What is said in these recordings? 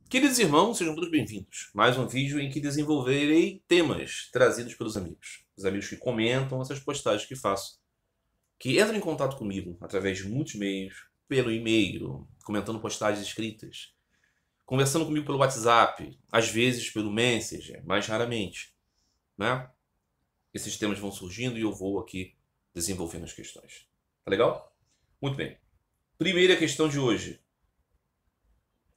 Queridos irmãos, sejam todos bem-vindos. Mais um vídeo em que desenvolverei temas trazidos pelos amigos. Os amigos que comentam essas postagens que faço. Que entram em contato comigo através de muitos meios, pelo e-mail, comentando postagens escritas, conversando comigo pelo WhatsApp, às vezes pelo Messenger, mais raramente, né? Esses temas vão surgindo e eu vou aqui desenvolvendo as questões. Tá legal? Muito bem. Primeira questão de hoje.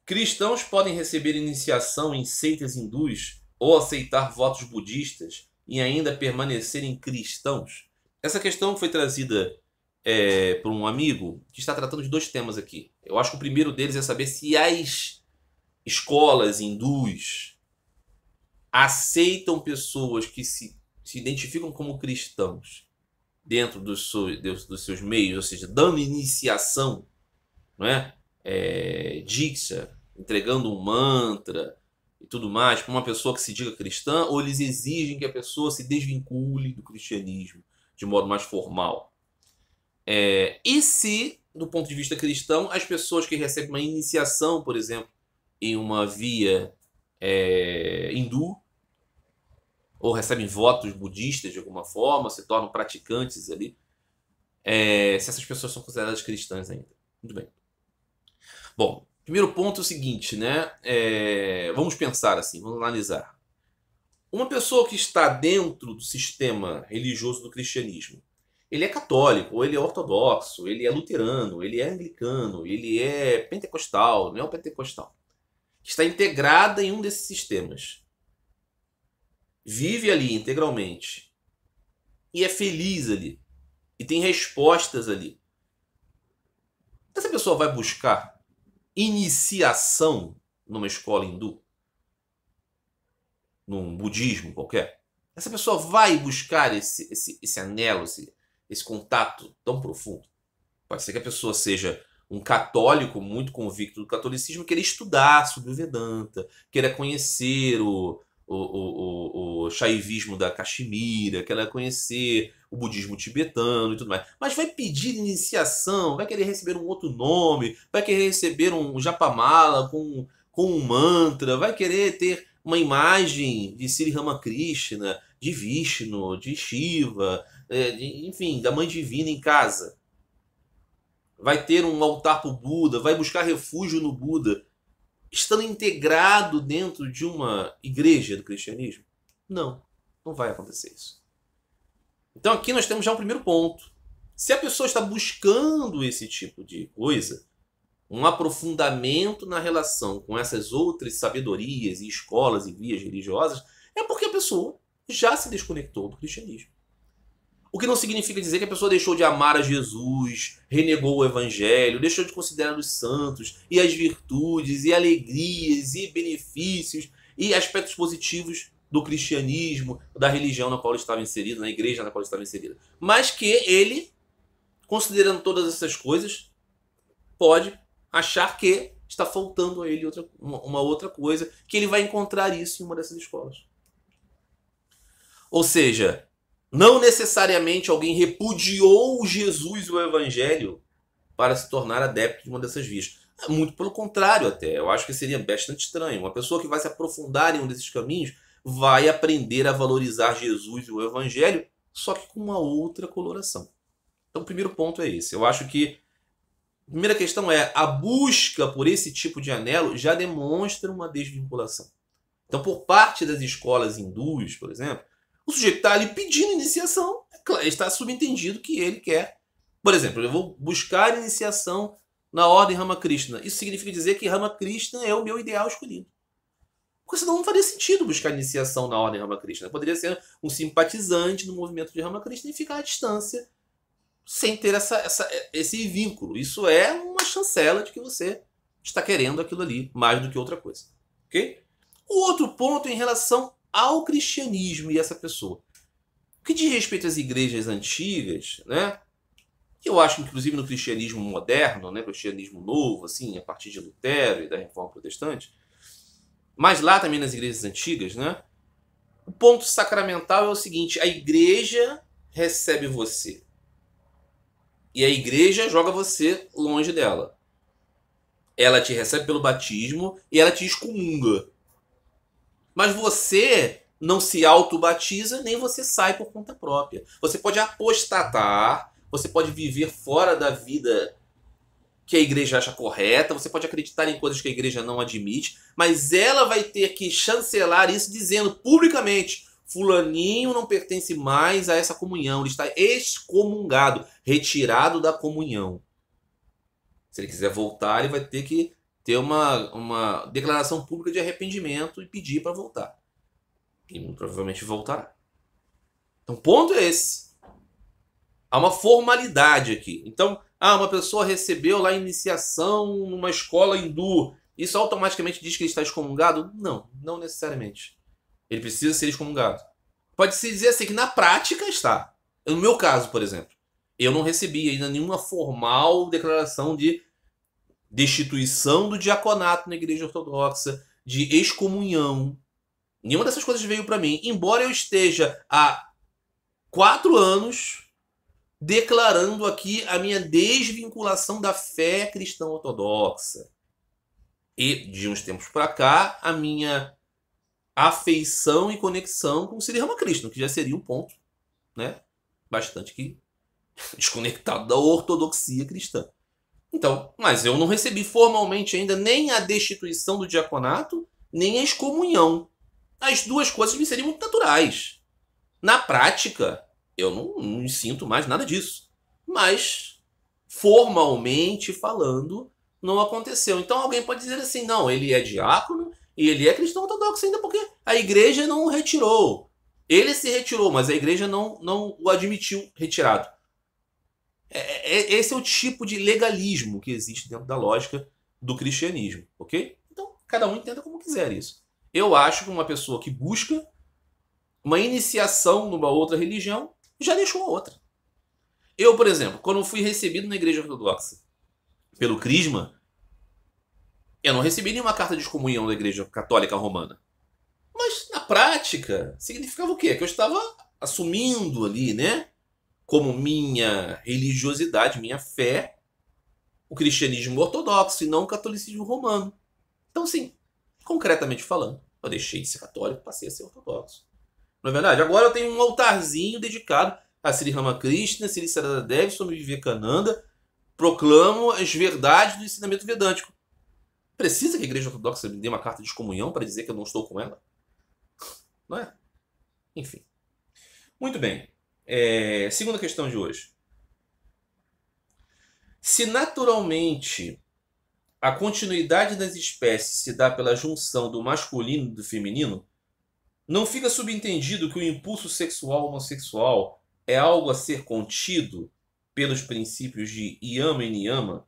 Cristãos podem receber iniciação em seitas hindus ou aceitar votos budistas e ainda permanecerem cristãos? Essa questão foi trazida por um amigo que está tratando de dois temas aqui. Eu acho que o primeiro deles é saber se as escolas hindus aceitam pessoas que se identificam como cristãos dentro dos seus meios, ou seja, dando iniciação, não é? Diksha, entregando um mantra e tudo mais para uma pessoa que se diga cristã, ou eles exigem que a pessoa se desvincule do cristianismo de modo mais formal. E se, do ponto de vista cristão, as pessoas que recebem uma iniciação, por exemplo, em uma via hindu, ou recebem votos budistas de alguma forma, se tornam praticantes ali, se essas pessoas são consideradas cristãs ainda. Muito bem. Bom, primeiro ponto é o seguinte, né? Vamos pensar assim, vamos analisar. Uma pessoa que está dentro do sistema religioso do cristianismo, ele é católico, ou ele é ortodoxo, ele é luterano, ele é anglicano, ele é pentecostal, neopentecostal, que está integrada em um desses sistemas, vive ali integralmente e é feliz ali, e tem respostas ali. Essa pessoa vai buscar iniciação numa escola hindu, num budismo qualquer? Essa pessoa vai buscar esse anelo, esse contato tão profundo? Pode ser que a pessoa seja um católico muito convicto do catolicismo, queira estudar sobre o Vedanta, queira conhecer o shaivismo da Caxemira, queira conhecer o budismo tibetano e tudo mais. Mas vai pedir iniciação, vai querer receber um outro nome, vai querer receber um japamala com um mantra, vai querer ter uma imagem de Sri Ramakrishna, de Vishnu, de Shiva, enfim, da Mãe Divina em casa. Vai ter um altar para o Buda, vai buscar refúgio no Buda, estando integrado dentro de uma igreja do cristianismo? Não, não vai acontecer isso. Então aqui nós temos já um primeiro ponto. Se a pessoa está buscando esse tipo de coisa, um aprofundamento na relação com essas outras sabedorias e escolas e vias religiosas, é porque a pessoa já se desconectou do cristianismo. O que não significa dizer que a pessoa deixou de amar a Jesus, renegou o evangelho, deixou de considerar os santos e as virtudes e alegrias e benefícios e aspectos positivos do cristianismo, da religião na qual ele estava inserido, na igreja na qual ele estava inserido. Mas que ele, considerando todas essas coisas, pode achar que está faltando a ele uma outra coisa, que ele vai encontrar isso em uma dessas escolas. Ou seja, não necessariamente alguém repudiou Jesus e o evangelho para se tornar adepto de uma dessas vias. Muito pelo contrário até. Eu acho que seria bastante estranho. Uma pessoa que vai se aprofundar em um desses caminhos vai aprender a valorizar Jesus e o evangelho, só que com uma outra coloração. Então o primeiro ponto é esse. Eu acho que a primeira questão é a busca por esse tipo de anelo já demonstra uma desvinculação. Então por parte das escolas hindus, por exemplo, o sujeito está ali pedindo iniciação, está subentendido que ele quer. Por exemplo, eu vou buscar iniciação na ordem Ramakrishna. Isso significa dizer que Ramakrishna é o meu ideal escolhido. Porque senão não faria sentido buscar iniciação na ordem Ramakrishna. Eu poderia ser um simpatizante do movimento de Ramakrishna e ficar à distância, sem ter esse vínculo. Isso é uma chancela de que você está querendo aquilo ali, mais do que outra coisa. Ok? O outro ponto é em relação ao cristianismo e essa pessoa. O que diz respeito às igrejas antigas, né? Eu acho que inclusive no cristianismo moderno, né, cristianismo novo, assim, a partir de Lutero e da Reforma Protestante, mas lá também nas igrejas antigas, né? O ponto sacramental é o seguinte: a igreja recebe você e a igreja joga você longe dela. Ela te recebe pelo batismo e ela te excomunga. Mas você não se auto-batiza, nem você sai por conta própria. Você pode apostatar, você pode viver fora da vida que a igreja acha correta, você pode acreditar em coisas que a igreja não admite, mas ela vai ter que chancelar isso dizendo publicamente: fulaninho não pertence mais a essa comunhão, ele está excomungado, retirado da comunhão. Se ele quiser voltar, ele vai ter que ter uma declaração pública de arrependimento e pedir para voltar. E provavelmente voltará. Então, o ponto é esse. Há uma formalidade aqui. Então, uma pessoa recebeu lá iniciação numa escola hindu. Isso automaticamente diz que ele está excomungado? Não, não necessariamente. Ele precisa ser excomungado. Pode-se dizer assim que na prática está. No meu caso, por exemplo, eu não recebi ainda nenhuma formal declaração de destituição do diaconato na igreja ortodoxa, de excomunhão. Nenhuma dessas coisas veio para mim, embora eu esteja há 4 anos declarando aqui a minha desvinculação da fé cristã ortodoxa. E, de uns tempos para cá, a minha afeição e conexão com o Sri Ramakrishna, que já seria um ponto, né, bastante que desconectado da ortodoxia cristã. Então, mas eu não recebi formalmente ainda nem a destituição do diaconato, nem a excomunhão. As duas coisas me seriam muito naturais. Na prática, eu não sinto mais nada disso. Mas, formalmente falando, não aconteceu. Então alguém pode dizer assim: não, ele é diácono e ele é cristão ortodoxo ainda porque a igreja não o retirou. Ele se retirou, mas a igreja não o admitiu retirado. Esse é o tipo de legalismo que existe dentro da lógica do cristianismo, ok? Então, cada um entenda como quiser isso. Eu acho que uma pessoa que busca uma iniciação numa outra religião já deixou a outra. Eu, por exemplo, quando fui recebido na igreja ortodoxa pelo Crisma, eu não recebi nenhuma carta de excomunhão da igreja católica romana. Mas, na prática, significava o quê? Que eu estava assumindo ali, né, como minha religiosidade, minha fé, o cristianismo ortodoxo e não o catolicismo romano. Então, sim, concretamente falando, eu deixei de ser católico, passei a ser ortodoxo. Não é verdade? Agora eu tenho um altarzinho dedicado a Sri Ramakrishna, Sri Saradadev, Swami Vivekananda, proclamo as verdades do ensinamento vedântico. Precisa que a igreja ortodoxa me dê uma carta de excomunhão para dizer que eu não estou com ela? Não é? Enfim. Muito bem. Segunda questão de hoje. Se naturalmente a continuidade das espécies se dá pela junção do masculino e do feminino, não fica subentendido que o impulso sexual homossexual é algo a ser contido pelos princípios de Yama e Niyama,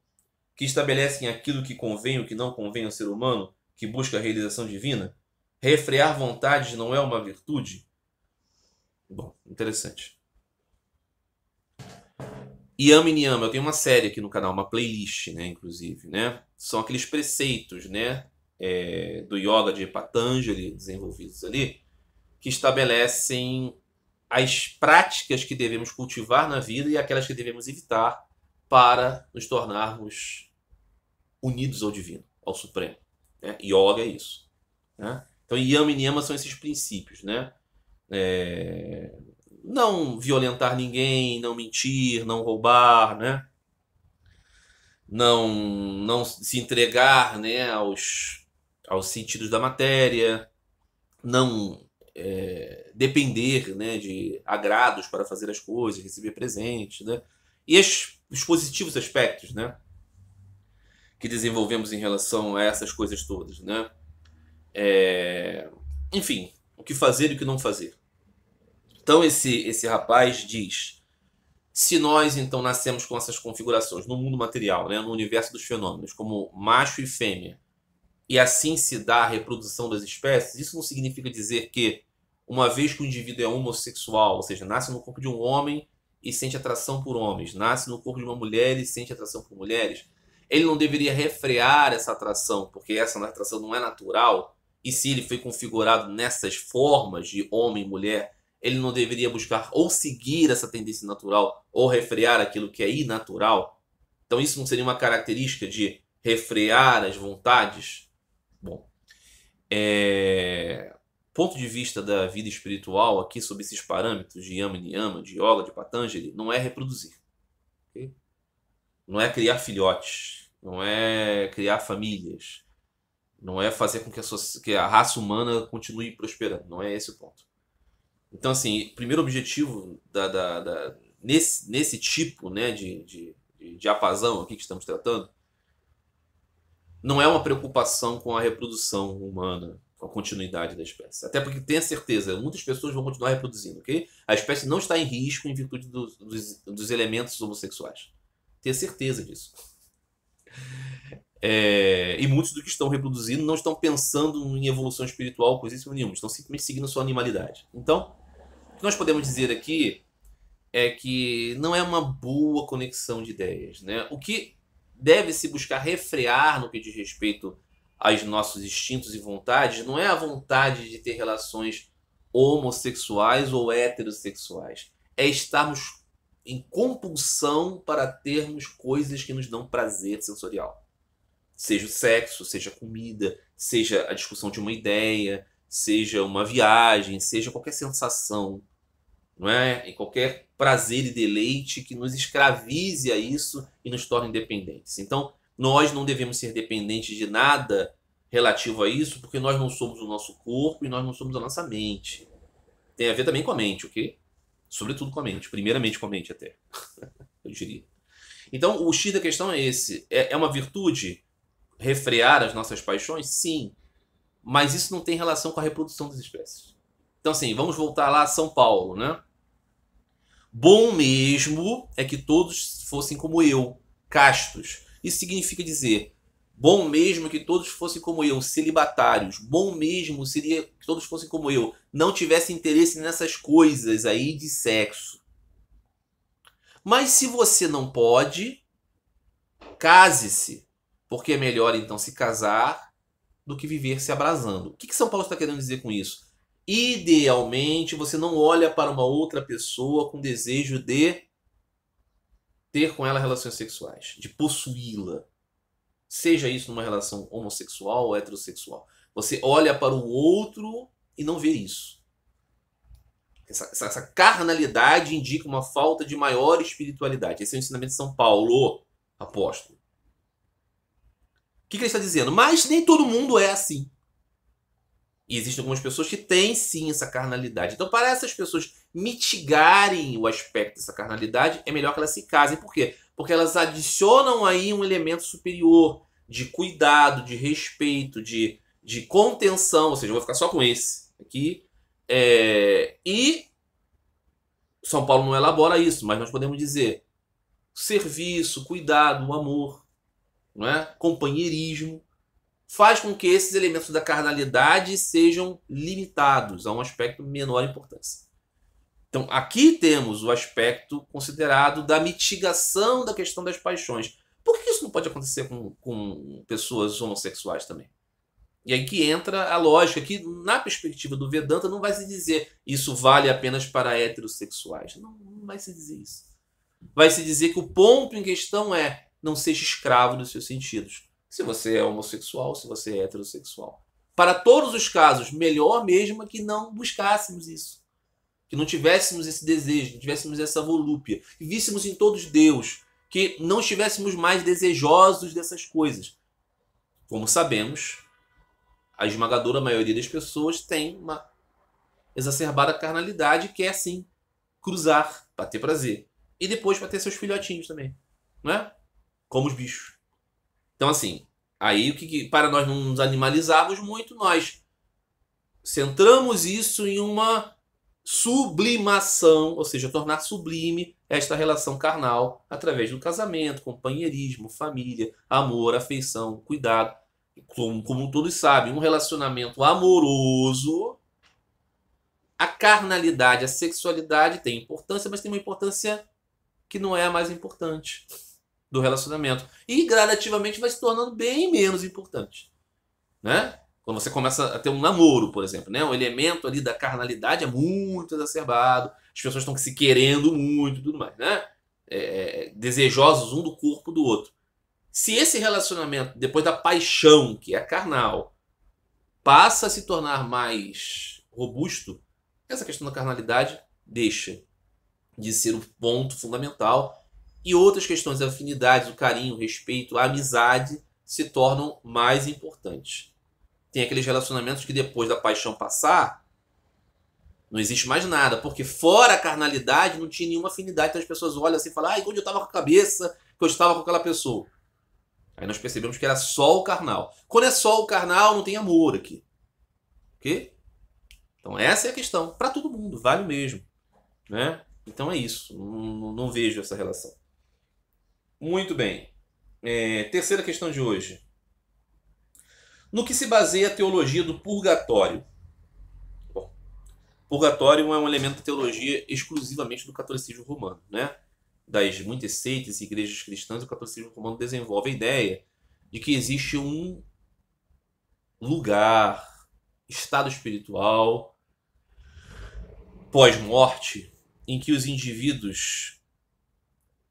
que estabelecem aquilo que convém e o que não convém ao ser humano, que busca a realização divina? Refrear vontades não é uma virtude? Bom, interessante. Yama e Niyama, eu tenho uma série aqui no canal, uma playlist, né, inclusive, né? São aqueles preceitos, né, do yoga de Patanjali, desenvolvidos ali, que estabelecem as práticas que devemos cultivar na vida e aquelas que devemos evitar para nos tornarmos unidos ao divino, ao supremo, né? Yoga é isso, né? Então, Yama e Niyama são esses princípios, né? Não violentar ninguém, não mentir, não roubar, né? Não se entregar, né, aos sentidos da matéria, não depender, né, de agrados para fazer as coisas, receber presentes, né? E os positivos aspectos, né, que desenvolvemos em relação a essas coisas todas, né? Enfim, o que fazer e o que não fazer. Então esse rapaz diz: se nós então nascemos com essas configurações no mundo material, né, no universo dos fenômenos, como macho e fêmea, e assim se dá a reprodução das espécies, isso não significa dizer que, uma vez que o indivíduo é homossexual, ou seja, nasce no corpo de um homem e sente atração por homens, nasce no corpo de uma mulher e sente atração por mulheres, ele não deveria refrear essa atração, porque essa atração não é natural, e se ele foi configurado nessas formas de homem e mulher, ele não deveria buscar ou seguir essa tendência natural ou refrear aquilo que é inatural? Então isso não seria uma característica de refrear as vontades? Bom, ponto de vista da vida espiritual aqui sob esses parâmetros de Yama e Niyama, de Yoga, de Patanjali, não é reproduzir. Okay? Não é criar filhotes, não é criar famílias, não é fazer com que a raça humana continue prosperando. Não é esse o ponto. Então, assim, o primeiro objetivo nesse tipo, né, de diapasão aqui que estamos tratando, não é uma preocupação com a reprodução humana, com a continuidade da espécie. Até porque tenha certeza, muitas pessoas vão continuar reproduzindo, ok? A espécie não está em risco em virtude dos elementos homossexuais. Tenha certeza disso. E muitos dos que estão reproduzindo não estão pensando em evolução espiritual, coisíssima nenhuma. Estão simplesmente seguindo sua animalidade. Então, o que nós podemos dizer aqui é que não é uma boa conexão de ideias, né? O que deve se buscar refrear no que diz respeito aos nossos instintos e vontades não é a vontade de ter relações homossexuais ou heterossexuais. É estarmos em compulsão para termos coisas que nos dão prazer sensorial. Seja o sexo, seja a comida, seja a discussão de uma ideia, seja uma viagem, seja qualquer sensação, não é? E qualquer prazer e deleite que nos escravize a isso e nos torne dependentes. Então, nós não devemos ser dependentes de nada relativo a isso, porque nós não somos o nosso corpo e nós não somos a nossa mente. Tem a ver também com a mente, ok? Sobretudo com a mente, primeiramente com a mente até, eu diria. Então, o X da questão é esse. É uma virtude refrear as nossas paixões? Sim. Mas isso não tem relação com a reprodução das espécies. Então, assim, vamos voltar lá a São Paulo, né? Bom mesmo é que todos fossem como eu, castos. Isso significa dizer, bom mesmo é que todos fossem como eu, celibatários. Bom mesmo seria que todos fossem como eu, não tivessem interesse nessas coisas aí de sexo. Mas se você não pode, case-se. Porque é melhor então se casar do que viver se abrasando. O que São Paulo está querendo dizer com isso? Idealmente, você não olha para uma outra pessoa com desejo de ter com ela relações sexuais, de possuí-la. Seja isso numa relação homossexual ou heterossexual. Você olha para o outro e não vê isso. Essa carnalidade indica uma falta de maior espiritualidade. Esse é o ensinamento de São Paulo, apóstolo. O que ele está dizendo? Mas nem todo mundo é assim. E existem algumas pessoas que têm sim essa carnalidade. Então, para essas pessoas mitigarem o aspecto dessa carnalidade, é melhor que elas se casem. Por quê? Porque elas adicionam aí um elemento superior de cuidado, de respeito, de contenção. Ou seja, eu vou ficar só com esse aqui. E São Paulo não elabora isso, mas nós podemos dizer serviço, cuidado, amor, não é? Companheirismo, faz com que esses elementos da carnalidade sejam limitados a um aspecto menor importância. Então, aqui temos o aspecto considerado da mitigação da questão das paixões. Por que isso não pode acontecer com pessoas homossexuais também? E aí que entra a lógica que, na perspectiva do Vedanta, não vai se dizer isso vale apenas para heterossexuais. Não vai se dizer isso. Vai se dizer que o ponto em questão é não seja escravo dos seus sentidos. Se você é homossexual, se você é heterossexual. Para todos os casos, melhor mesmo é que não buscássemos isso. Que não tivéssemos esse desejo, não tivéssemos essa volúpia. Que víssemos em todos Deus. Que não estivéssemos mais desejosos dessas coisas. Como sabemos, a esmagadora maioria das pessoas tem uma exacerbada carnalidade que é assim, cruzar para ter prazer. E depois para ter seus filhotinhos também. Não é? Como os bichos. Então, assim, aí para nós não nos animalizarmos muito, nós centramos isso em uma sublimação, ou seja, tornar sublime esta relação carnal através do casamento, companheirismo, família, amor, afeição, cuidado. Como todos sabem, um relacionamento amoroso, a carnalidade, a sexualidade tem importância, mas tem uma importância que não é a mais importante do relacionamento. E gradativamente vai se tornando bem menos importante. Né? Quando você começa a ter um namoro, por exemplo, né? O elemento ali da carnalidade é muito exacerbado, as pessoas estão se querendo muito e tudo mais, né? Desejosos um do corpo do outro. Se esse relacionamento, depois da paixão, que é carnal, passa a se tornar mais robusto, essa questão da carnalidade deixa de ser o ponto fundamental e outras questões, a afinidade, o carinho, o respeito, a amizade se tornam mais importantes. Tem aqueles relacionamentos que depois da paixão passar, não existe mais nada, porque fora a carnalidade não tinha nenhuma afinidade, então as pessoas olham assim e falam, onde eu estava com a cabeça que eu estava com aquela pessoa. Aí nós percebemos que era só o carnal. Quando é só o carnal, não tem amor aqui. Ok? Então essa é a questão. Para todo mundo, vale o mesmo. Né? Então é isso. Não vejo essa relação. Muito bem. Terceira questão de hoje. No que se baseia a teologia do purgatório? Bom, purgatório é um elemento da teologia exclusivamente do catolicismo romano. Né? Das muitas seitas e igrejas cristãs, o catolicismo romano desenvolve a ideia de que existe um lugar, estado espiritual, pós-morte, em que os indivíduos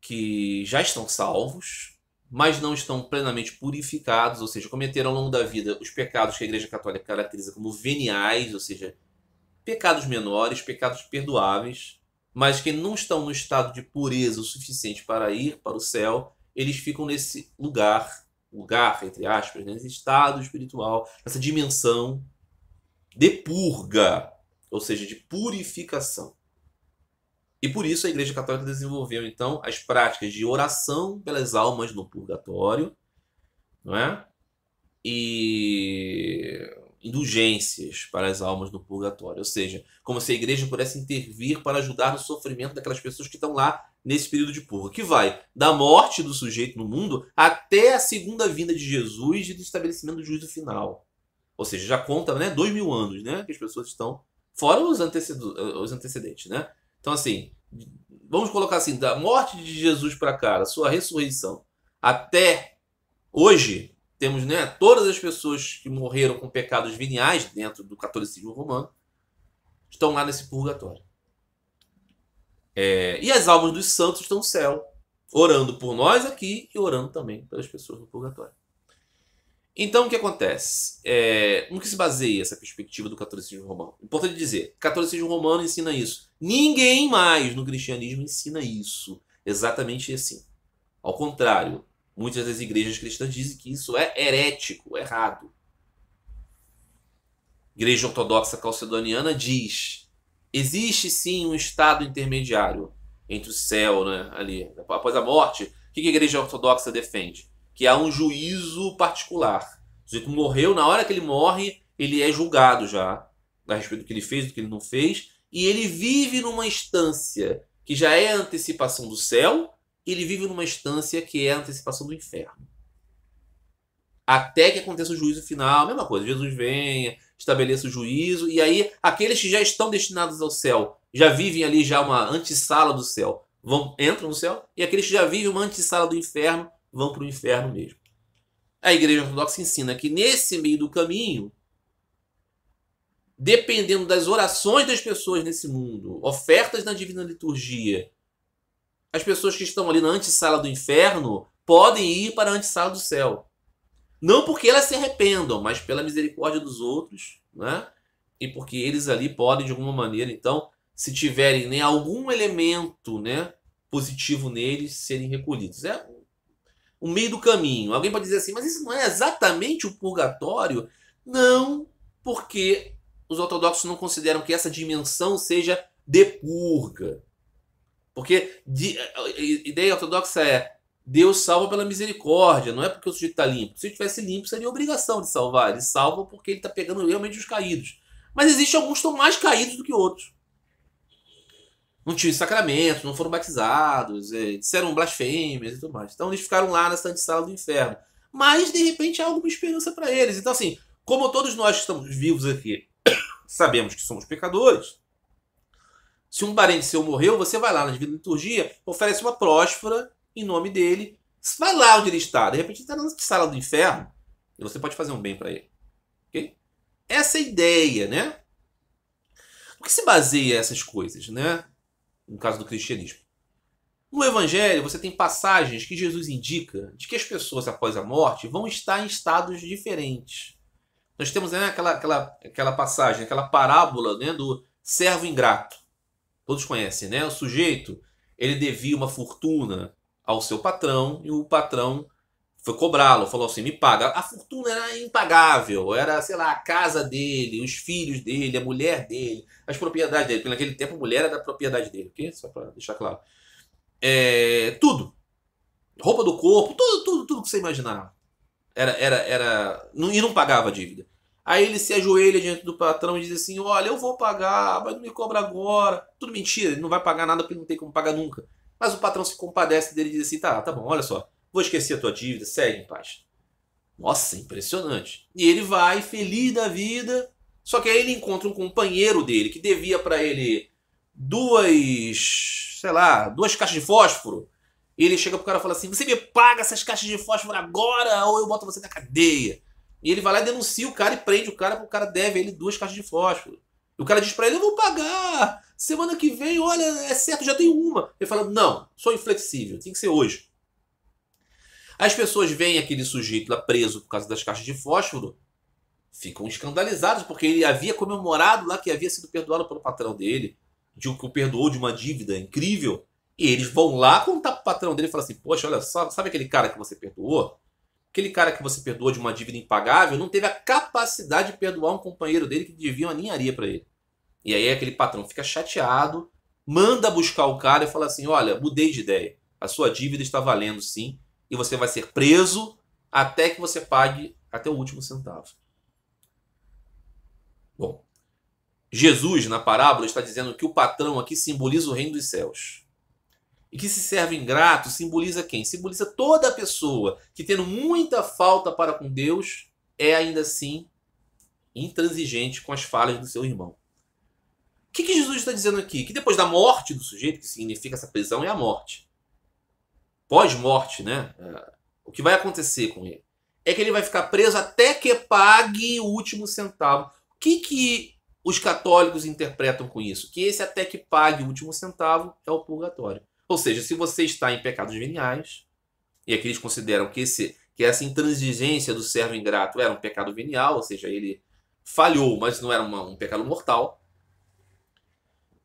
que já estão salvos, mas não estão plenamente purificados, ou seja, cometeram ao longo da vida os pecados que a Igreja Católica caracteriza como veniais, ou seja, pecados menores, pecados perdoáveis, mas que não estão no estado de pureza o suficiente para ir para o céu, eles ficam nesse lugar, entre aspas, nesse estado espiritual, nessa dimensão de purga, ou seja, de purificação. E por isso a Igreja Católica desenvolveu, então, as práticas de oração pelas almas no purgatório, não é? E indulgências para as almas no purgatório. Ou seja, como se a Igreja pudesse intervir para ajudar no sofrimento daquelas pessoas que estão lá nesse período de purga, que vai da morte do sujeito no mundo até a segunda vinda de Jesus e do estabelecimento do juízo final. Ou seja, já conta, né, 2000 anos, né, que as pessoas estão, fora os antecedentes, né? Então, assim, vamos colocar assim, da morte de Jesus para cá, a sua ressurreição, até hoje, temos, né, todas as pessoas que morreram com pecados veniais dentro do catolicismo romano, estão lá nesse purgatório. E as almas dos santos estão no céu, orando por nós aqui e orando também pelas pessoas no purgatório. Então, o que acontece? No que se baseia essa perspectiva do catolicismo romano? Importante dizer, o catolicismo romano ensina isso. Ninguém mais no cristianismo ensina isso exatamente assim. Ao contrário, muitas das igrejas cristãs dizem que isso é herético, errado. A Igreja Ortodoxa Calcedoniana diz: existe sim um estado intermediário entre o céu, né, ali, após a morte. O que a Igreja Ortodoxa defende? Que há um juízo particular. O sujeito morreu, na hora que ele morre, ele é julgado já a respeito do que ele fez, do que ele não fez, e ele vive numa instância que já é a antecipação do céu, e ele vive numa instância que é a antecipação do inferno. Até que aconteça o juízo final, a mesma coisa, Jesus venha, estabeleça o juízo, e aí aqueles que já estão destinados ao céu, já vivem ali já uma antessala do céu, entram no céu, e aqueles que já vivem uma antessala do inferno, vão para o inferno mesmo. A Igreja Ortodoxa ensina que nesse meio do caminho, dependendo das orações das pessoas nesse mundo, ofertas na Divina Liturgia, as pessoas que estão ali na antessala do inferno podem ir para a antessala do céu. Não porque elas se arrependam, mas pela misericórdia dos outros, né? E porque eles ali podem, de alguma maneira, então, se tiverem, né, algum elemento, né, positivo neles, serem recolhidos. É o meio do caminho. Alguém pode dizer assim, mas isso não é exatamente o purgatório? Não, porque os ortodoxos não consideram que essa dimensão seja de purga. Porque a ideia ortodoxa é Deus salva pela misericórdia, não é porque o sujeito está limpo. Se ele estivesse limpo, seria obrigação de salvar. Ele salva porque ele está pegando realmente os caídos. Mas existem alguns que estão mais caídos do que outros. Não tinham sacramentos, não foram batizados, disseram blasfêmias e tudo mais. Então eles ficaram lá na antessala do inferno. Mas, de repente, há alguma esperança para eles. Então, assim, como todos nós que estamos vivos aqui sabemos que somos pecadores, se um parente seu morreu, você vai lá na Divina Liturgia, oferece uma próspera em nome dele, vai lá onde ele está. De repente, ele está na sala do inferno e você pode fazer um bem para ele. Okay? Essa é a ideia, né? O que se baseia essas coisas, né? No caso do cristianismo. No Evangelho, você tem passagens que Jesus indica de que as pessoas após a morte vão estar em estados diferentes. Nós temos, né, aquela passagem, aquela parábola, né, do servo ingrato. Todos conhecem, né? O sujeito, ele devia uma fortuna ao seu patrão e o patrão foi cobrá-lo, falou assim, me paga. A fortuna era impagável, era, sei lá, a casa dele, os filhos dele, a mulher dele, as propriedades dele, porque naquele tempo a mulher era da propriedade dele, ok? Só para deixar claro. Tudo. Roupa do corpo, tudo que você imaginar. E não pagava a dívida. Aí ele se ajoelha diante do patrão e diz assim, olha, eu vou pagar, mas não me cobra agora. Tudo mentira, ele não vai pagar nada porque não tem como pagar nunca. Mas o patrão se compadece dele e diz assim, tá bom, olha só, vou esquecer a tua dívida, segue em paz. Nossa, impressionante. E ele vai, feliz da vida, só que aí ele encontra um companheiro dele que devia para ele duas caixas de fósforo. E ele chega pro cara e fala assim, você me paga essas caixas de fósforo agora ou eu boto você na cadeia? E ele vai lá e denuncia o cara e prende o cara porque o cara deve a ele 2 caixas de fósforo. E o cara diz pra ele, eu vou pagar. Semana que vem, olha, é certo, já tenho uma. Ele fala, não, sou inflexível, tem que ser hoje. As pessoas veem aquele sujeito lá preso por causa das caixas de fósforo, ficam escandalizados porque ele havia comemorado lá que havia sido perdoado pelo patrão dele, que o perdoou de uma dívida incrível. E eles vão lá contar pro patrão dele e falar assim, poxa, olha só, sabe aquele cara que você perdoou? Aquele cara que você perdoou de uma dívida impagável não teve a capacidade de perdoar um companheiro dele que devia uma ninharia para ele. E aí aquele patrão fica chateado, manda buscar o cara e fala assim, olha, mudei de ideia. A sua dívida está valendo sim e você vai ser preso até que você pague até o último centavo. Bom, Jesus na parábola está dizendo que o patrão aqui simboliza o reino dos céus. E que esse servo ingrato simboliza quem? Simboliza toda pessoa que, tendo muita falta para com Deus, é ainda assim intransigente com as falhas do seu irmão. O que Jesus está dizendo aqui? Que depois da morte do sujeito, que significa essa prisão, é a morte. Pós-morte, né? O que vai acontecer com ele? É que ele vai ficar preso até que pague o último centavo. O que os católicos interpretam com isso? Que esse até que pague o último centavo é o purgatório. Ou seja, se você está em pecados veniais, e aqui eles consideram que essa intransigência do servo ingrato era um pecado venial, ou seja, ele falhou, mas não era um pecado mortal,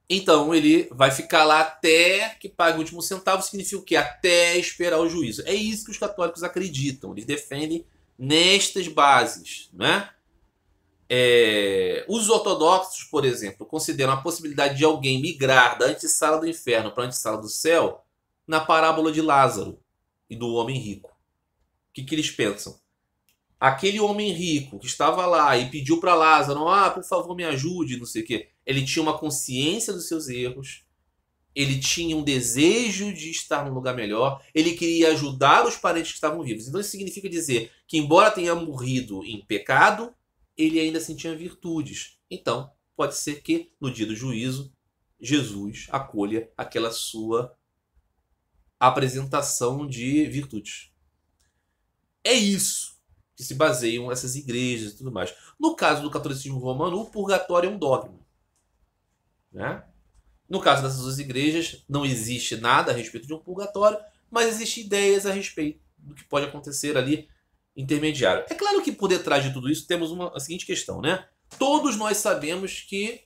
então ele vai ficar lá até que pague o último centavo, significa o quê? Até esperar o juízo. É isso que os católicos acreditam, eles defendem nestas bases, né? Os ortodoxos, por exemplo, consideram a possibilidade de alguém migrar da antessala do inferno para a antessala do céu na parábola de Lázaro e do homem rico. O que eles pensam? Aquele homem rico que estava lá e pediu para Lázaro, por favor me ajude, não sei o quê. Ele tinha uma consciência dos seus erros, ele tinha um desejo de estar num lugar melhor, ele queria ajudar os parentes que estavam vivos. Então isso significa dizer que, embora tenha morrido em pecado, ele ainda assim tinha virtudes. Então, pode ser que, no dia do juízo, Jesus acolha aquela sua apresentação de virtudes. É isso que se baseiam essas igrejas e tudo mais. No caso do catolicismo romano, o purgatório é um dogma, né? No caso dessas duas igrejas, não existe nada a respeito de um purgatório, mas existem ideias a respeito do que pode acontecer ali intermediário. É claro que por detrás de tudo isso temos a seguinte questão, né? Todos nós sabemos que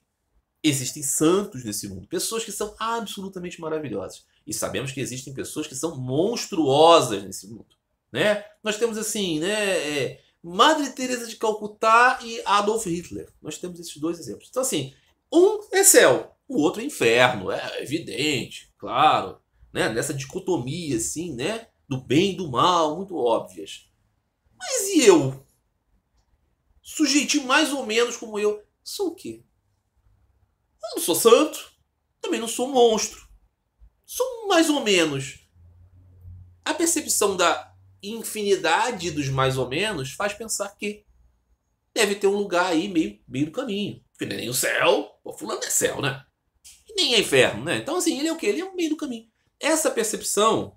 existem santos nesse mundo, pessoas que são absolutamente maravilhosas. E sabemos que existem pessoas que são monstruosas nesse mundo, né? Nós temos assim, né, Madre Teresa de Calcutá e Adolf Hitler. Nós temos esses dois exemplos. Então assim, um é céu, o outro é inferno, é evidente, claro, né? Nessa dicotomia assim, né, do bem e do mal, muito óbvias. Mas e eu? Sujeitinho mais ou menos como eu. Sou o quê? Eu não sou santo. Também não sou monstro. Sou mais ou menos. A percepção da infinidade dos mais ou menos faz pensar que deve ter um lugar aí meio do caminho. Porque não é nem o céu. Pô, fulano é céu, né? E nem é inferno, né? Então assim, ele é o quê? Ele é um meio do caminho. Essa percepção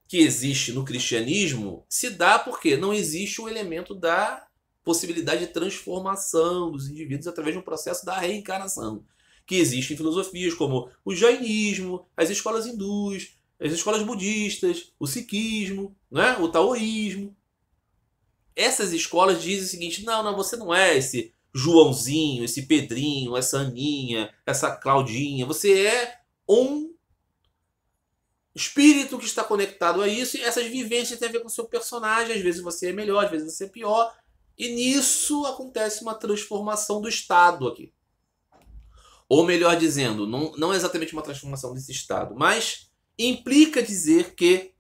que existe no cristianismo se dá porque não existe o elemento da possibilidade de transformação dos indivíduos através de um processo da reencarnação. que existem filosofias como o jainismo, as escolas hindus, as escolas budistas, o sikhismo, né? O taoísmo. Essas escolas dizem o seguinte: não, não, você não é esse Joãozinho, esse Pedrinho, essa Aninha, essa Claudinha. Você é um espírito que está conectado a isso, e essas vivências têm a ver com o seu personagem. Às vezes você é melhor, às vezes você é pior. E nisso acontece uma transformação do Estado aqui. Ou melhor dizendo, não é exatamente uma transformação desse Estado, mas implica dizer que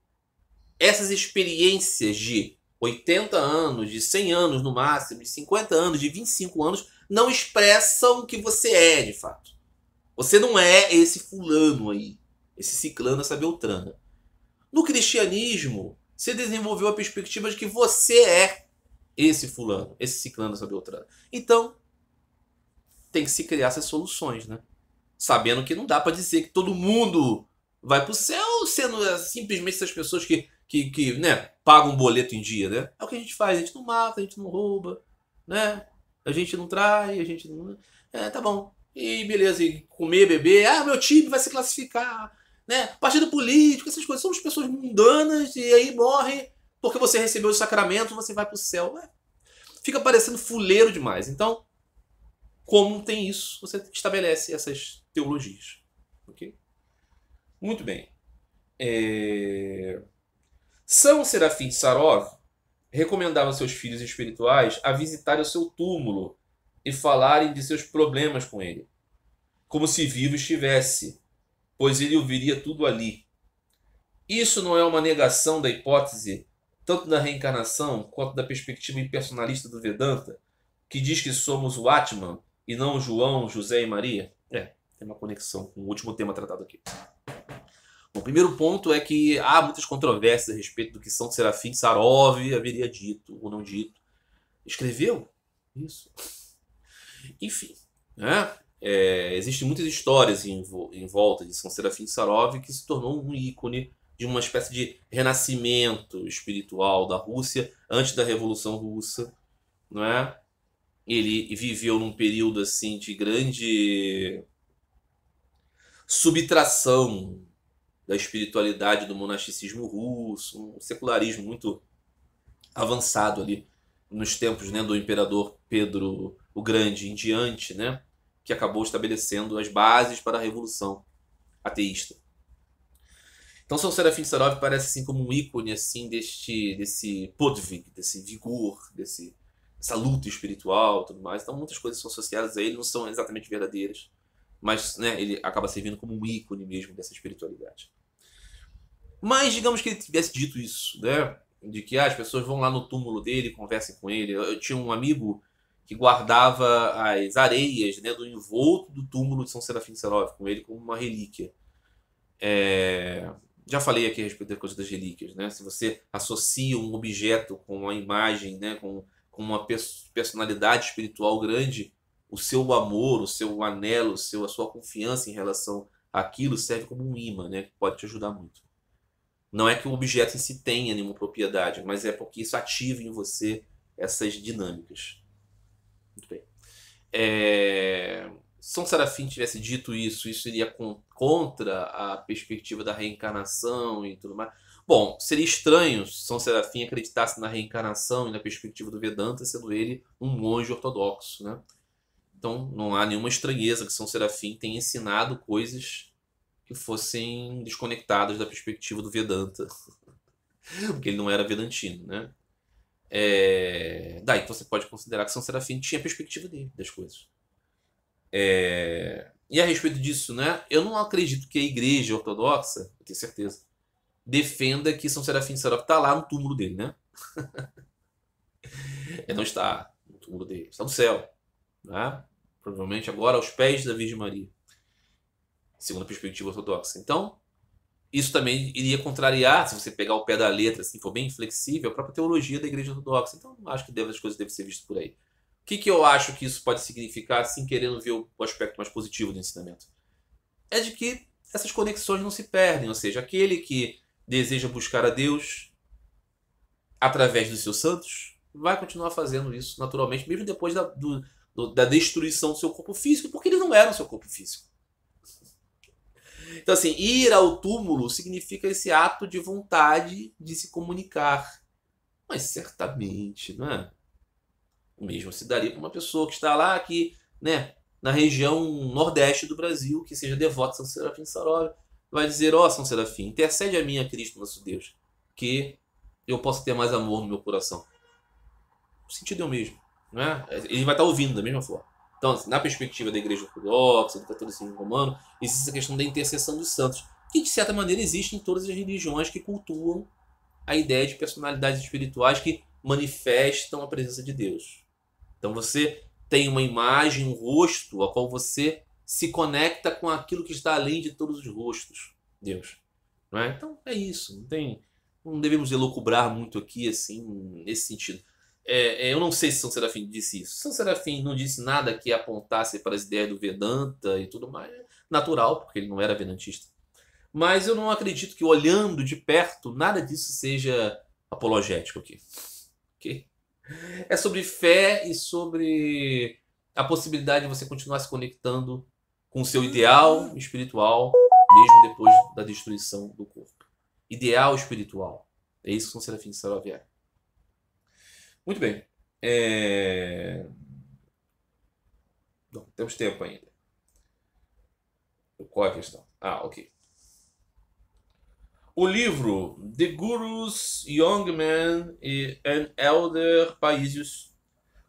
essas experiências de 80 anos, de 100 anos no máximo, de 50 anos, de 25 anos, não expressam o que você é, de fato. Você não é esse fulano aí, esse ciclano, essa beltrana. No cristianismo, você desenvolveu a perspectiva de que você é esse fulano, esse ciclano, essa beltrana. Então, tem que se criar essas soluções, né? Sabendo que não dá para dizer que todo mundo vai pro céu sendo simplesmente essas pessoas que né, pagam um boleto em dia, né? É o que a gente faz, a gente não mata, a gente não rouba, né? A gente não trai, a gente não... tá bom. E beleza, e comer, beber, meu time vai se classificar, né? Partido político, essas coisas. Somos pessoas mundanas e aí morre porque você recebeu o sacramento, você vai pro céu. Fica parecendo fuleiro demais. Então, como tem isso, você estabelece essas teologias. Ok? Muito bem. São Serafim de Sarov recomendava aos seus filhos espirituais a visitarem o seu túmulo e falarem de seus problemas com ele, como se vivo estivesse, pois ele ouviria tudo ali. Isso não é uma negação da hipótese tanto da reencarnação quanto da perspectiva impersonalista do Vedanta, que diz que somos o Atman e não João, José e Maria? Tem uma conexão com o último tema tratado aqui. O primeiro ponto é que há muitas controvérsias a respeito do que São Serafim de Sarov haveria dito ou não dito. Escreveu isso. Enfim, né? Existem muitas histórias em volta de São Serafim de Sarov, que se tornou um ícone de uma espécie de renascimento espiritual da Rússia antes da Revolução Russa, não é? Ele viveu num período assim de grande subtração da espiritualidade do monasticismo russo, um secularismo muito avançado ali nos tempos, né, do imperador Pedro o Grande em diante, né, que acabou estabelecendo as bases para a revolução ateísta. Então São Serafim de Sarov parece assim como um ícone assim desse podvig, desse vigor, dessa luta espiritual, tudo mais. Então muitas coisas são associadas a ele, não são exatamente verdadeiras, mas, né, ele acaba servindo como um ícone mesmo dessa espiritualidade. Mas digamos que ele tivesse dito isso, né, de que as pessoas vão lá no túmulo dele, conversem com ele. Eu tinha um amigo que guardava as areias, né, do envolto do túmulo de São Serafim de Sarov com ele como uma relíquia. Já falei aqui a respeito da coisa das relíquias, né? Se você associa um objeto com uma imagem, né, com uma personalidade espiritual grande, o seu amor, o seu anelo, a sua confiança em relação àquilo serve como um imã, né, que pode te ajudar muito. Não é que o objeto em si tenha nenhuma propriedade, mas é porque isso ativa em você essas dinâmicas. Muito bem. São Serafim tivesse dito isso iria contra a perspectiva da reencarnação e tudo mais. Bom, seria estranho se São Serafim acreditasse na reencarnação e na perspectiva do Vedanta, sendo ele um monge ortodoxo, né? Então não há nenhuma estranheza que São Serafim tenha ensinado coisas que fossem desconectadas da perspectiva do Vedanta, porque ele não era vedantino, né? Daí você pode considerar que São Serafim tinha a perspectiva dele, das coisas. E a respeito disso, né, eu não acredito que a igreja ortodoxa, eu tenho certeza, defenda que São Serafim de Sarov está lá no túmulo dele, né? Ele não está no túmulo dele, está no céu, né? Provavelmente agora aos pés da Virgem Maria, segundo a perspectiva ortodoxa. Então, isso também iria contrariar, se você pegar o pé da letra, assim, for bem flexível, a própria teologia da igreja ortodoxa. Então, acho que as coisas devem ser vistas por aí. O que eu acho que isso pode significar, assim, querendo ver o aspecto mais positivo do ensinamento? É de que essas conexões não se perdem, ou seja, aquele que deseja buscar a Deus através dos seus santos vai continuar fazendo isso naturalmente, mesmo depois da destruição do seu corpo físico, porque ele não era o seu corpo físico. Então, assim, ir ao túmulo significa esse ato de vontade de se comunicar. Mas certamente, não é? O mesmo se daria para uma pessoa que está lá aqui, né, na região nordeste do Brasil, que seja devota de São Serafim Saróvia, vai dizer: ó, São Serafim, intercede a mim, a Cristo nosso Deus, que eu possa ter mais amor no meu coração. O sentido é o mesmo, não é? Ele vai estar ouvindo da mesma forma. Então, assim, na perspectiva da Igreja Ortodoxa, do catolicismo romano, existe essa questão da intercessão dos santos, que de certa maneira existe em todas as religiões que cultuam a ideia de personalidades espirituais que manifestam a presença de Deus. Então você tem uma imagem, um rosto, a qual você se conecta com aquilo que está além de todos os rostos, Deus. Não é? Então é isso. Não devemos elucubrar muito aqui assim nesse sentido. Eu não sei se São Serafim disse isso. São Serafim não disse nada que apontasse para as ideias do Vedanta e tudo mais. Natural, porque ele não era vedantista. Mas eu não acredito que, olhando de perto, nada disso seja apologético aqui. Okay? É sobre fé e sobre a possibilidade de você continuar se conectando com o seu ideal espiritual, mesmo depois da destruição do corpo. Ideal espiritual. É isso que São Serafim de Saravia. Muito bem. Não, temos tempo ainda. Qual é a questão? Ok. O livro The Gurus, Young Men and Elder Paisios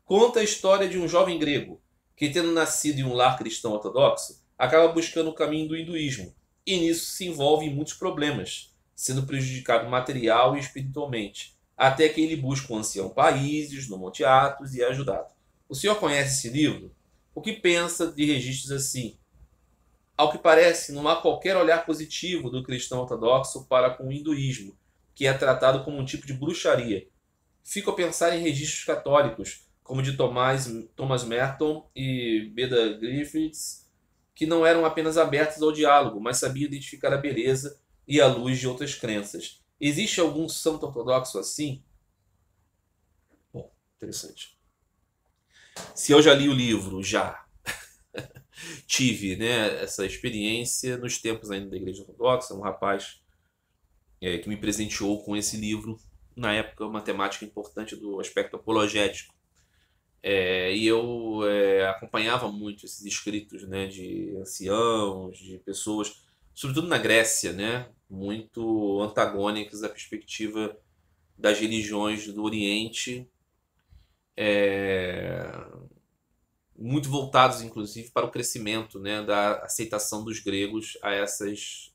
conta a história de um jovem grego que, tendo nascido em um lar cristão ortodoxo, acaba buscando o caminho do hinduísmo e nisso se envolve em muitos problemas, sendo prejudicado material e espiritualmente, até que ele busca um ancião Paísios no Monte Athos e é ajudado. O senhor conhece esse livro? O que pensa de registros assim? Ao que parece, não há qualquer olhar positivo do cristão ortodoxo para com o hinduísmo, que é tratado como um tipo de bruxaria. Fico a pensar em registros católicos, como de Thomas Merton e Beda Griffiths, que não eram apenas abertos ao diálogo, mas sabiam identificar a beleza e a luz de outras crenças. Existe algum santo ortodoxo assim? Bom, interessante. Se eu já li o livro, já tive, né, essa experiência nos tempos ainda da Igreja Ortodoxa, um rapaz que me presenteou com esse livro, na época uma temática importante do aspecto apologético. E eu acompanhava muito esses escritos, né, de anciãos, de pessoas, sobretudo na Grécia, né, muito antagônicas à perspectiva das religiões do Oriente, muito voltados, inclusive, para o crescimento, né, da aceitação dos gregos a essas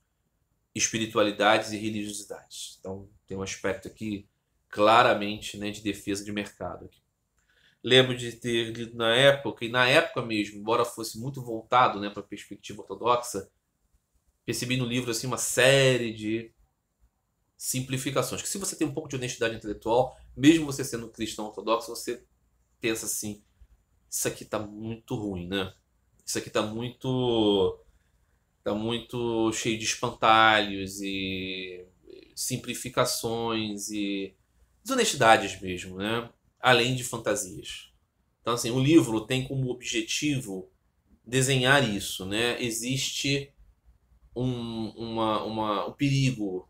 espiritualidades e religiosidades. Então, tem um aspecto aqui claramente, né, de defesa de mercado. Lembro de ter lido na época, e na época mesmo, embora fosse muito voltado, né, para a perspectiva ortodoxa, percebi no livro assim, uma série de simplificações. Que se você tem um pouco de honestidade intelectual, mesmo você sendo cristão ortodoxo, você pensa assim: isso aqui tá muito ruim, né? Isso aqui tá muito cheio de espantalhos e simplificações e desonestidades mesmo, né? Além de fantasias. Então, assim, o livro tem como objetivo desenhar isso, né? Existe um perigo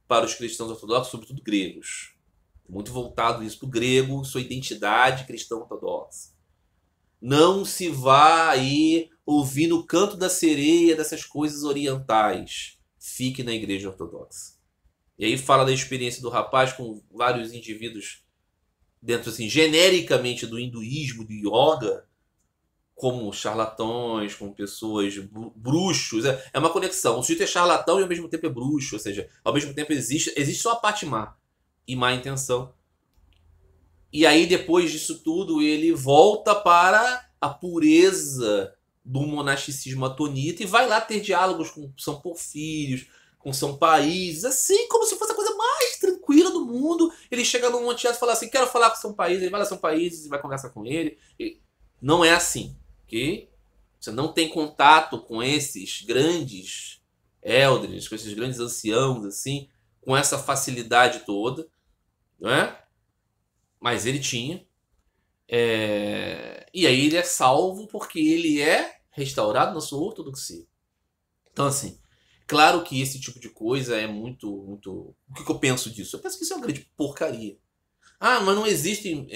para os cristãos ortodoxos, sobretudo gregos. Muito voltado isso para o grego, sua identidade cristã ortodoxa. Não se vá aí ouvindo o canto da sereia dessas coisas orientais. Fique na Igreja Ortodoxa. E aí fala da experiência do rapaz com vários indivíduos dentro, assim, genericamente do hinduísmo, do yoga, como charlatões, como pessoas bruxos. É uma conexão. O sujeito é charlatão e ao mesmo tempo é bruxo. Ou seja, ao mesmo tempo existe só a parte má e má intenção. E aí, depois disso tudo, ele volta para a pureza do monasticismo atonita e vai lá ter diálogos com São Porfírios, com São Países, assim como se fosse a coisa mais tranquila do mundo. Ele chega num Monte Athos e fala assim: quero falar com São Países. Ele vai lá São Países e vai conversar com ele. Não é assim, ok? Você não tem contato com esses grandes eldres, com esses grandes anciãos, assim, com essa facilidade toda, não é? Mas ele tinha. E aí ele é salvo porque ele é restaurado na sua ortodoxia. Então, assim, claro que esse tipo de coisa é muito. O que eu penso disso? Eu penso que isso é uma grande porcaria. Ah, mas não existem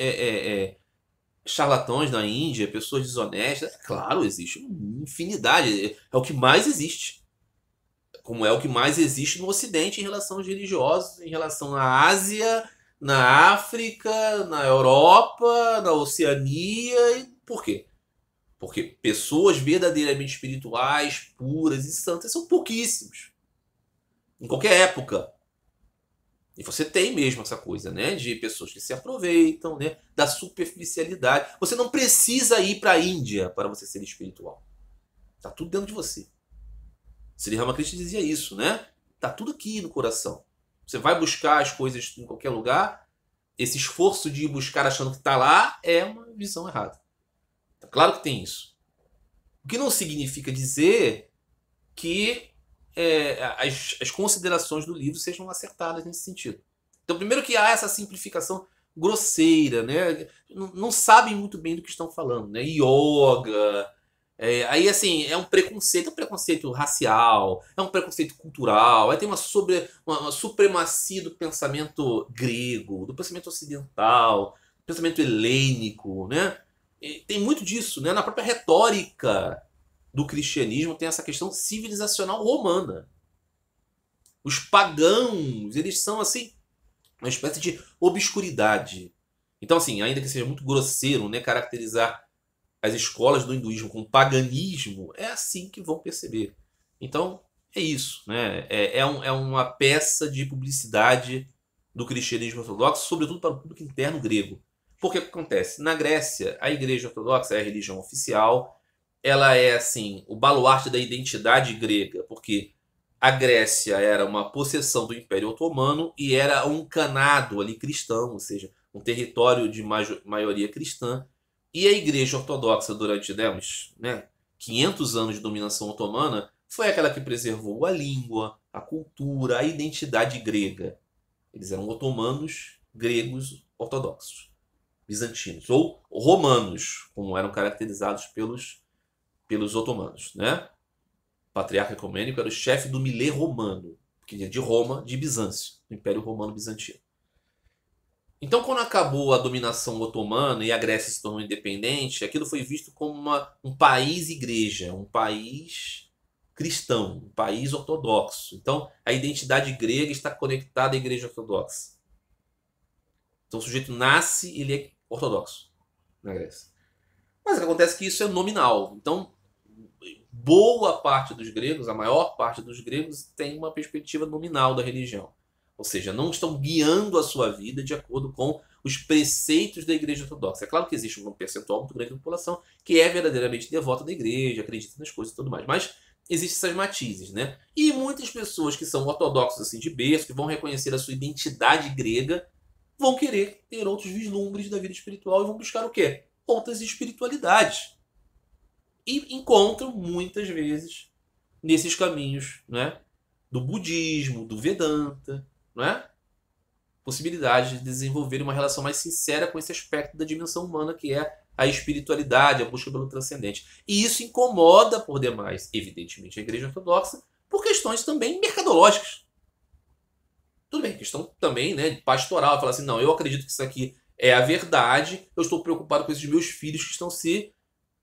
charlatões na Índia, pessoas desonestas. Claro, existe uma infinidade. É o que mais existe. Como é o que mais existe no Ocidente em relação aos religiosos, em relação à Ásia, na África, na Europa, na Oceania. E por quê? Porque pessoas verdadeiramente espirituais, puras e santas são pouquíssimos. Em qualquer época. E você tem mesmo essa coisa, né? De pessoas que se aproveitam, né? Da superficialidade. Você não precisa ir para a Índia para você ser espiritual. Tá tudo dentro de você. Sri Ramakrishna dizia isso, né? Tá tudo aqui no coração. Você vai buscar as coisas em qualquer lugar. Esse esforço de ir buscar achando que está lá é uma visão errada. Claro que tem isso. O que não significa dizer que as considerações do livro sejam acertadas nesse sentido. Então, primeiro que há essa simplificação grosseira, né? Não sabem muito bem do que estão falando, né? Yoga. Aí, assim, é um preconceito racial, é um preconceito cultural, aí tem uma supremacia do pensamento grego, do pensamento ocidental, do pensamento helênico, né? E tem muito disso, né? Na própria retórica do cristianismo tem essa questão civilizacional romana. Os pagãos, eles são, assim, uma espécie de obscuridade. Então, assim, ainda que seja muito grosseiro, né, caracterizar as escolas do hinduísmo com paganismo, é assim que vão perceber. Então, é isso, né? É uma peça de publicidade do cristianismo ortodoxo, sobretudo para o público interno grego. Porque o que acontece? Na Grécia, a igreja ortodoxa é a religião oficial, ela é, assim, o baluarte da identidade grega, porque a Grécia era uma possessão do Império Otomano e era um canado ali cristão, ou seja, um território de maioria cristã. E a Igreja Ortodoxa, durante uns 500 anos de dominação otomana, foi aquela que preservou a língua, a cultura, a identidade grega. Eles eram otomanos, gregos, ortodoxos, bizantinos, ou romanos, como eram caracterizados pelos otomanos, né? O patriarca ecumênico era o chefe do milê romano, que é de Roma, de Bizâncio, do Império Romano Bizantino. Então, quando acabou a dominação otomana e a Grécia se tornou independente, aquilo foi visto como um país-igreja, um país cristão, um país ortodoxo. Então, a identidade grega está conectada à igreja ortodoxa. Então, o sujeito nasce, ele é ortodoxo na Grécia. Mas o que acontece é que isso é nominal. Então, boa parte dos gregos, a maior parte dos gregos, tem uma perspectiva nominal da religião. Ou seja, não estão guiando a sua vida de acordo com os preceitos da igreja ortodoxa. É claro que existe um percentual muito grande da população que é verdadeiramente devota da igreja, acredita nas coisas e tudo mais. Mas existem essas matizes, né? E muitas pessoas que são ortodoxos assim de berço, que vão reconhecer a sua identidade grega, vão querer ter outros vislumbres da vida espiritual e vão buscar o quê? Outras espiritualidades. E encontram, muitas vezes, nesses caminhos, né? Do budismo, do Vedanta, não é? Possibilidade de desenvolver uma relação mais sincera com esse aspecto da dimensão humana que é a espiritualidade, a busca pelo transcendente. E isso incomoda por demais, evidentemente, a Igreja Ortodoxa por questões também mercadológicas. Tudo bem, questão também, né, pastoral, falar assim, não, eu acredito que isso aqui é a verdade, eu estou preocupado com esses meus filhos que estão se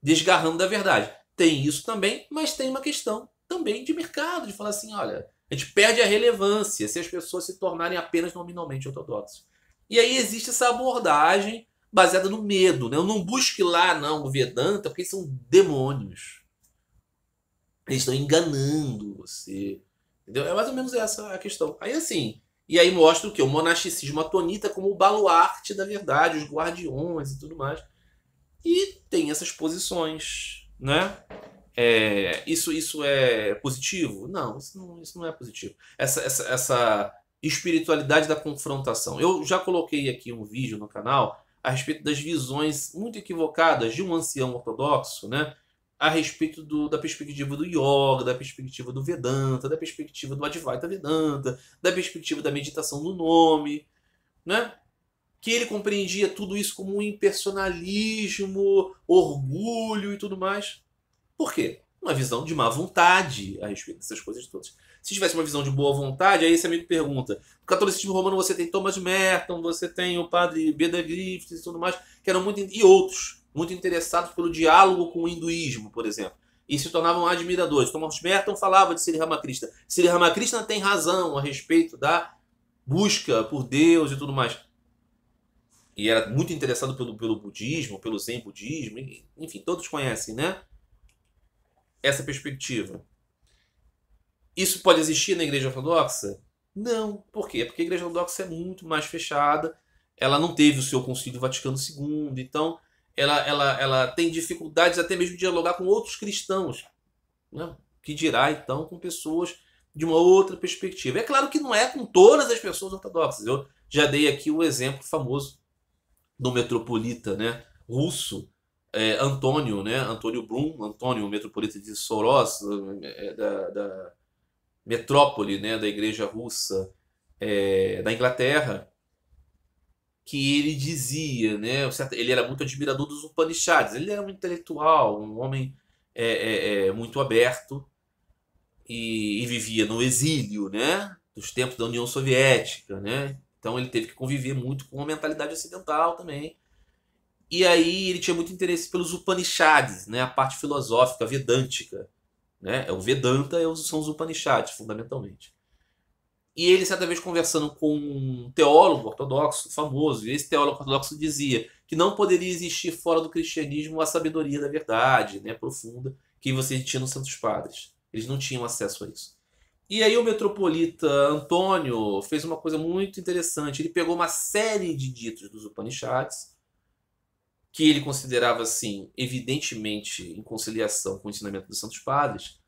desgarrando da verdade. Tem isso também, mas tem uma questão também de mercado, de falar assim, olha, a gente perde a relevância se as pessoas se tornarem apenas nominalmente ortodoxos. E aí existe essa abordagem baseada no medo, né? Eu não busque lá, não, o Vedanta, porque são demônios. Eles estão enganando você. Entendeu? É mais ou menos essa a questão. Aí assim, e aí mostra o que? O monasticismo atonita como o baluarte da verdade, os guardiões e tudo mais. E tem essas posições, né? Isso é positivo? Não, isso não é positivo. Essa espiritualidade da confrontação. Eu já coloquei aqui um vídeo no canal a respeito das visões muito equivocadas de um ancião ortodoxo, né? A respeito da perspectiva do yoga, da perspectiva do Vedanta, da perspectiva do Advaita Vedanta, da perspectiva da meditação do nome, né? que ele compreendia tudo isso como um impersonalismo, orgulho e tudo mais. Por quê? Uma visão de má vontade a respeito dessas coisas todas. Se tivesse uma visão de boa vontade, aí esse amigo pergunta: no catolicismo romano você tem Thomas Merton, você tem o padre Beda Griffiths e tudo mais, que eram e outros, muito interessados pelo diálogo com o hinduísmo, por exemplo, e se tornavam admiradores. Thomas Merton falava de Sri Ramakrishna. Sri Ramakrishna tem razão a respeito da busca por Deus e tudo mais. E era muito interessado pelo budismo, pelo zen budismo, enfim, todos conhecem, né? Essa perspectiva. Isso pode existir na Igreja Ortodoxa? Não. Por quê? Porque a Igreja Ortodoxa é muito mais fechada, ela não teve o seu Concílio Vaticano II, então ela tem dificuldades até mesmo de dialogar com outros cristãos, né? Que dirá, então, com pessoas de uma outra perspectiva. É claro que não é com todas as pessoas ortodoxas. Eu já dei aqui o exemplo famoso do metropolita, né, russo, Antônio, né, Antônio Blum, Antônio, metropolita de Soros, da metrópole, né, da igreja russa, da Inglaterra, que ele dizia, né, ele era muito admirador dos Upanishads, ele era um intelectual, um homem muito aberto, e vivia no exílio, né, dos tempos da União Soviética, né, então ele teve que conviver muito com a mentalidade ocidental também. E aí ele tinha muito interesse pelos Upanishads, né, a parte filosófica, vedântica, né, o Vedanta são os Upanishads, fundamentalmente. E ele, certa vez, conversando com um teólogo ortodoxo famoso, e esse teólogo ortodoxo dizia que não poderia existir fora do cristianismo a sabedoria da verdade, né, profunda, que você tinha nos Santos Padres. Eles não tinham acesso a isso. E aí o metropolita Antônio fez uma coisa muito interessante. Ele pegou uma série de ditos dos Upanishads, que ele considerava, assim, evidentemente em conciliação com o ensinamento dos Santos Padres,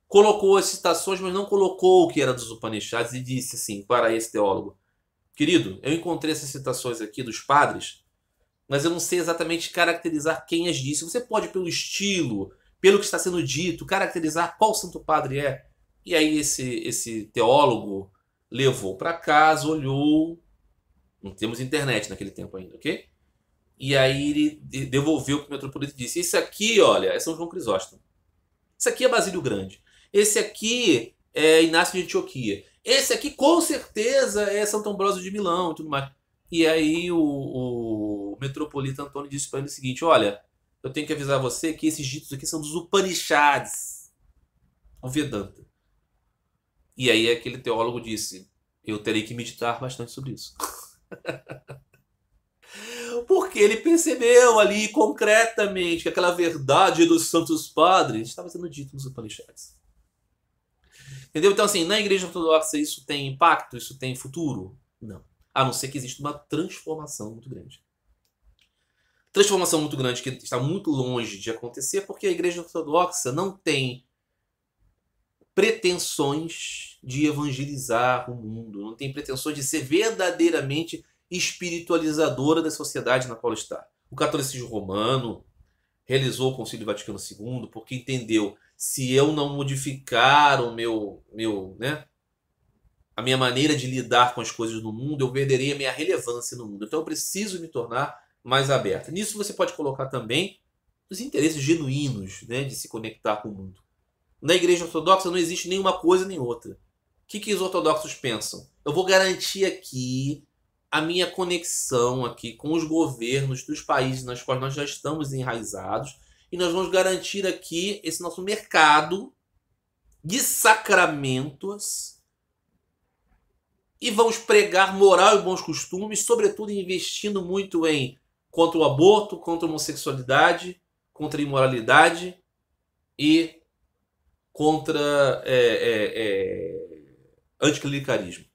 colocou as citações, mas não colocou o que era dos Upanishads, e disse assim para esse teólogo: querido, eu encontrei essas citações aqui dos padres, mas eu não sei exatamente caracterizar quem as disse. Você pode, pelo estilo, pelo que está sendo dito, caracterizar qual santo padre é? E aí esse teólogo levou para casa, olhou, não temos internet naquele tempo ainda, ok? E aí ele devolveu para o metropolita e disse: esse aqui, olha, é São João Crisóstomo. Esse aqui é Basílio Grande. Esse aqui é Inácio de Antioquia. Esse aqui, com certeza, é Santo Ambrósio de Milão e tudo mais. E aí o metropolita Antônio disse para ele o seguinte: olha, eu tenho que avisar você que esses ditos aqui são dos Upanishads, o Vedanta. E aí aquele teólogo disse: eu terei que meditar bastante sobre isso. Porque ele percebeu ali concretamente que aquela verdade dos santos padres estava sendo dito nos Upanishads. Entendeu? Então, assim, na Igreja Ortodoxa isso tem impacto? Isso tem futuro? Não. A não ser que exista uma transformação muito grande. Transformação muito grande que está muito longe de acontecer porque a Igreja Ortodoxa não tem pretensões de evangelizar o mundo, não tem pretensões de ser verdadeiramente espiritualizadora da sociedade na qual está. O catolicismo romano realizou o Concílio Vaticano II porque entendeu: se eu não modificar a minha maneira de lidar com as coisas no mundo, eu perderei a minha relevância no mundo. Então eu preciso me tornar mais aberto. Nisso você pode colocar também os interesses genuínos, né, de se conectar com o mundo. Na Igreja Ortodoxa não existe nenhuma coisa nem outra. O que os ortodoxos pensam? Eu vou garantir aqui a minha conexão aqui com os governos dos países nos quais nós já estamos enraizados, e nós vamos garantir aqui esse nosso mercado de sacramentos e vamos pregar moral e bons costumes, sobretudo investindo muito em contra o aborto, contra a homossexualidade, contra a imoralidade e contra anticlericarismo.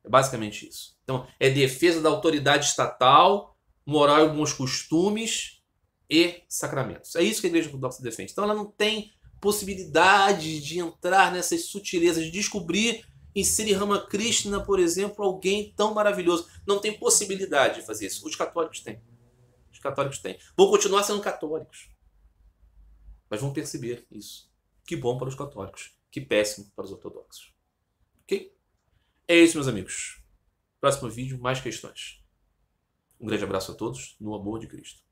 É basicamente isso. Então, é defesa da autoridade estatal, moral e bons costumes e sacramentos. É isso que a Igreja Ortodoxa defende. Então, ela não tem possibilidade de entrar nessas sutilezas, de descobrir em Sri Ramakrishna, por exemplo, alguém tão maravilhoso. Não tem possibilidade de fazer isso. Os católicos têm. Os católicos têm. Vão continuar sendo católicos. Mas vão perceber isso. Que bom para os católicos. Que péssimo para os ortodoxos. Ok? É isso, meus amigos. Próximo vídeo, mais questões. Um grande abraço a todos, no amor de Cristo.